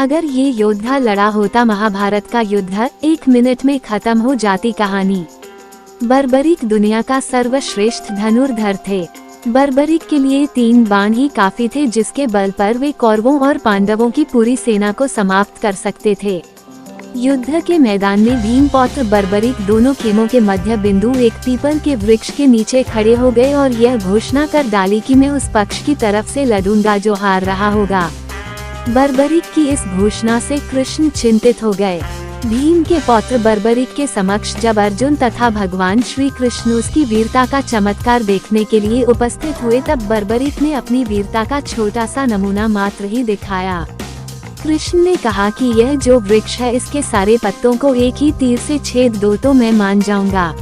अगर ये योद्धा लड़ा होता महाभारत का युद्ध 1 मिनट में खत्म हो जाती कहानी। बर्बरीक दुनिया का सर्वश्रेष्ठ धनुर्धर थे। बर्बरीक के लिए 3 बाण ही काफी थे, जिसके बल पर वे कौरवों और पांडवों की पूरी सेना को समाप्त कर सकते थे। युद्ध के मैदान में भीम पौत्र बर्बरीक दोनों खेमों के मध्य बिंदु एक पीपल के वृक्ष के नीचे खड़े हो गए और यह घोषणा कर डाली कि मैं उस पक्ष की तरफ से लड़ूंगा जो हार रहा होगा। बर्बरीक की इस घोषणा से कृष्ण चिंतित हो गए। भीम के पौत्र बर्बरीक के समक्ष जब अर्जुन तथा भगवान श्री कृष्ण उसकी वीरता का चमत्कार देखने के लिए उपस्थित हुए, तब बर्बरीक ने अपनी वीरता का छोटा सा नमूना मात्र ही दिखाया। कृष्ण ने कहा कि यह जो वृक्ष है इसके सारे पत्तों को एक ही तीर से छेद दो तो मैं मान जाऊंगा।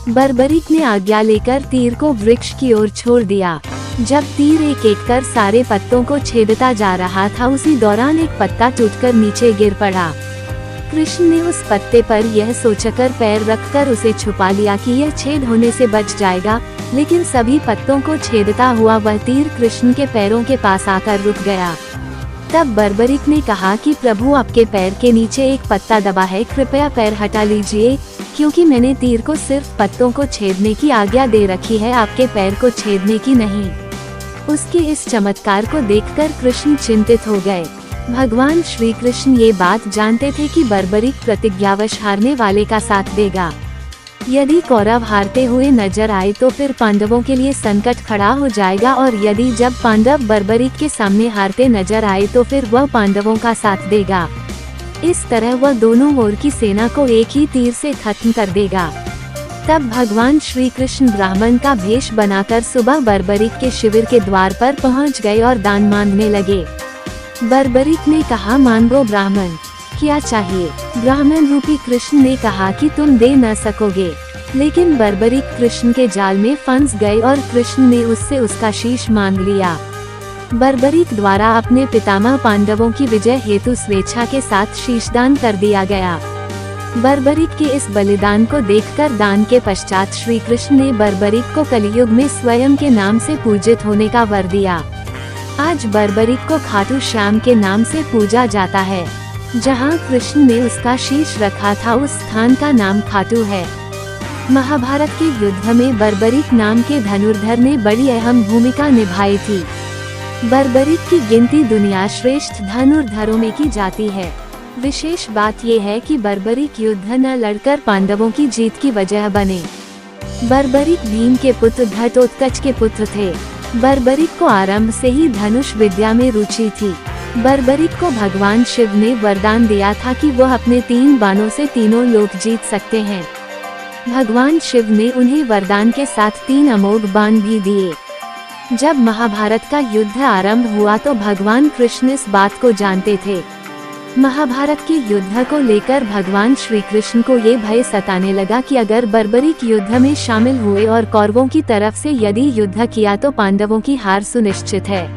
बर्बरीक ने आज्ञा लेकर तीर को वृक्ष की ओर छोड़ दिया। जब तीर एक एक कर सारे पत्तों को छेदता जा रहा था, उसी दौरान एक पत्ता टूटकर नीचे गिर पड़ा। कृष्ण ने उस पत्ते पर यह सोचकर पैर रखकर उसे छुपा लिया कि यह छेद होने से बच जाएगा, लेकिन सभी पत्तों को छेदता हुआ वह तीर कृष्ण के पैरों के पास आकर रुक गया। तब बर्बरीक ने कहा कि प्रभु, आपके पैर के नीचे एक पत्ता दबा है, कृपया पैर हटा लीजिए, क्योंकि मैंने तीर को सिर्फ पत्तों को छेदने की आज्ञा दे रखी है, आपके पैर को छेदने की नहीं। उसके इस चमत्कार को देखकर कृष्ण चिंतित हो गए। भगवान श्री कृष्ण ये बात जानते थे कि बर्बरीक प्रतिज्ञावश हारने वाले का साथ देगा। यदि कौरव हारते हुए नजर आए तो फिर पांडवों के लिए संकट खड़ा हो जाएगा, और यदि जब पांडव बर्बरीक के सामने हारते नजर आए तो फिर वह पांडवों का साथ देगा। इस तरह वह दोनों ओर की सेना को एक ही तीर से खत्म कर देगा। तब भगवान श्री कृष्ण ब्राह्मण का भेष बनाकर सुबह बर्बरीक के शिविर के द्वार पर पहुंच गए और दान मांगने लगे। बर्बरीक ने कहा, मांगो ब्राह्मण, क्या चाहिए? ब्राह्मण रूपी कृष्ण ने कहा कि तुम दे न सकोगे, लेकिन बर्बरीक कृष्ण के जाल में फंस गए और कृष्ण ने उससे उसका शीश मांग लिया। बर्बरीक द्वारा अपने पितामह पांडवों की विजय हेतु स्वेच्छा के साथ शीशदान कर दिया गया। बर्बरीक के इस बलिदान को देखकर दान के पश्चात श्री कृष्ण ने बर्बरीक को कलियुग में स्वयं के नाम से पूजित होने का वर दिया। आज बर्बरीक को खाटू श्याम के नाम से पूजा जाता है। जहां कृष्ण ने उसका शीश रखा था, उस स्थान का नाम खाटू है। महाभारत के युद्ध में बर्बरीक नाम के धनुर्धर ने बड़ी अहम भूमिका निभाई थी। बर्बरीक की गिनती दुनिया श्रेष्ठ धनुर्धरों में की जाती है। विशेष बात यह है कि बर्बरीक युद्ध न लड़कर पांडवों की जीत की वजह बने। बर्बरीक भीम के पुत्र घटोत्कच के पुत्र थे। बर्बरीक को आरंभ से ही धनुष विद्या में रुचि थी। बर्बरीक को भगवान शिव ने वरदान दिया था कि वह अपने 3 बाणों से तीनों लोक जीत सकते हैं। भगवान शिव ने उन्हें वरदान के साथ 3 अमोघ बाण भी दिए। जब महाभारत का युद्ध आरंभ हुआ तो भगवान कृष्ण इस बात को जानते थे। महाभारत के युद्ध को लेकर भगवान श्री कृष्ण को ये भय सताने लगा कि अगर बर्बरीक युद्ध में शामिल हुए और कौरवों की तरफ से यदि युद्ध किया तो पांडवों की हार सुनिश्चित है।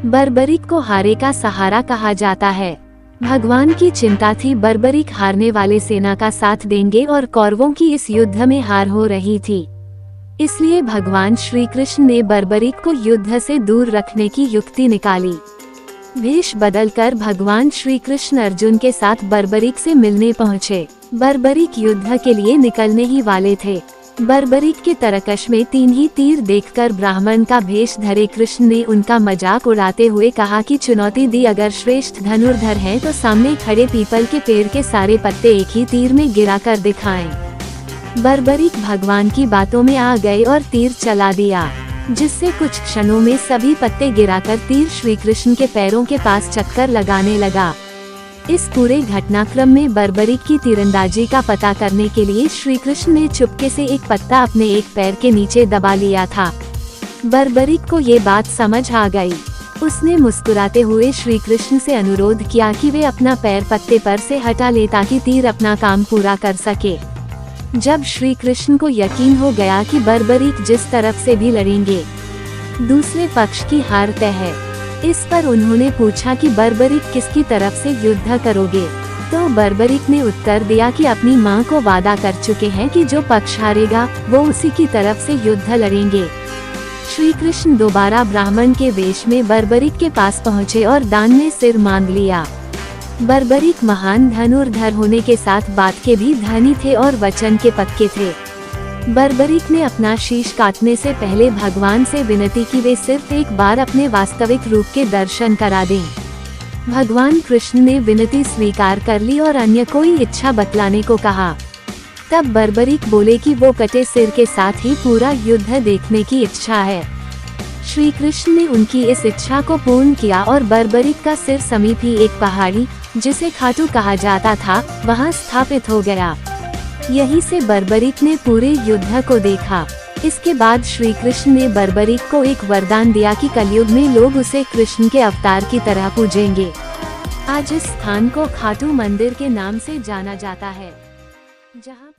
बर्बरीक को हारे का सहारा कहा जाता है। भगवान की चिंता थी बर्बरीक हारने वाले सेना का साथ देंगे और कौरवों की इस युद्ध में हार हो रही थी। इसलिए भगवान श्री कृष्ण ने बर्बरीक को युद्ध से दूर रखने की युक्ति निकाली। वेश बदलकर भगवान श्री कृष्ण अर्जुन के साथ बर्बरीक से मिलने पहुँचे। बर्बरीक युद्ध के लिए निकलने ही वाले थे। बर्बरीक के तरकश में 3 ही तीर देखकर ब्राह्मण का भेष धरे कृष्ण ने उनका मजाक उड़ाते हुए कहा कि चुनौती दी, अगर श्रेष्ठ धनुर्धर हैं तो सामने खड़े पीपल के पेड़ के सारे पत्ते एक ही तीर में गिराकर दिखाएं। बर्बरीक भगवान की बातों में आ गए और तीर चला दिया, जिससे कुछ क्षणों में सभी पत्ते गिराकर तीर श्री कृष्ण के पैरों के पास चक्कर लगाने लगा। इस पूरे घटनाक्रम में बर्बरीक की तीरंदाजी का पता करने के लिए श्री कृष्ण ने चुपके से एक पत्ता अपने एक पैर के नीचे दबा लिया था। बर्बरीक को ये बात समझ आ गई। उसने मुस्कुराते हुए श्री कृष्ण से अनुरोध किया कि वे अपना पैर पत्ते पर से हटा ले ताकि तीर अपना काम पूरा कर सके। जब श्री कृष्ण को यकीन हो गया कि बर्बरीक जिस तरफ से भी लड़ेंगे दूसरे पक्ष की हार तय है, इस पर उन्होंने पूछा कि बर्बरीक किसकी तरफ से युद्ध करोगे, तो बर्बरीक ने उत्तर दिया कि अपनी मां को वादा कर चुके हैं कि जो पक्ष हारेगा वो उसी की तरफ से युद्ध लड़ेंगे। श्री कृष्ण दोबारा ब्राह्मण के वेश में बर्बरीक के पास पहुँचे और दान में सिर मांग लिया। बर्बरीक महान धनुर्धर होने के साथ बात के भी धनी थे और वचन के पक्के थे। बर्बरीक ने अपना शीश काटने से पहले भगवान से विनती की वे सिर्फ एक बार अपने वास्तविक रूप के दर्शन करा दें। भगवान कृष्ण ने विनती स्वीकार कर ली और अन्य कोई इच्छा बतलाने को कहा। तब बर्बरीक बोले कि वो कटे सिर के साथ ही पूरा युद्ध देखने की इच्छा है। श्री कृष्ण ने उनकी इस इच्छा को पूर्ण किया और बर्बरीक का सिर समीप ही एक पहाड़ी, जिसे खाटू कहा जाता था, वहां स्थापित हो गया। यहीं से बर्बरीक ने पूरे युद्ध को देखा। इसके बाद श्री कृष्ण ने बर्बरीक को एक वरदान दिया कि कलयुग में लोग उसे कृष्ण के अवतार की तरह पूजेंगे। आज इस स्थान को खाटू मंदिर के नाम से जाना जाता है, जहाँ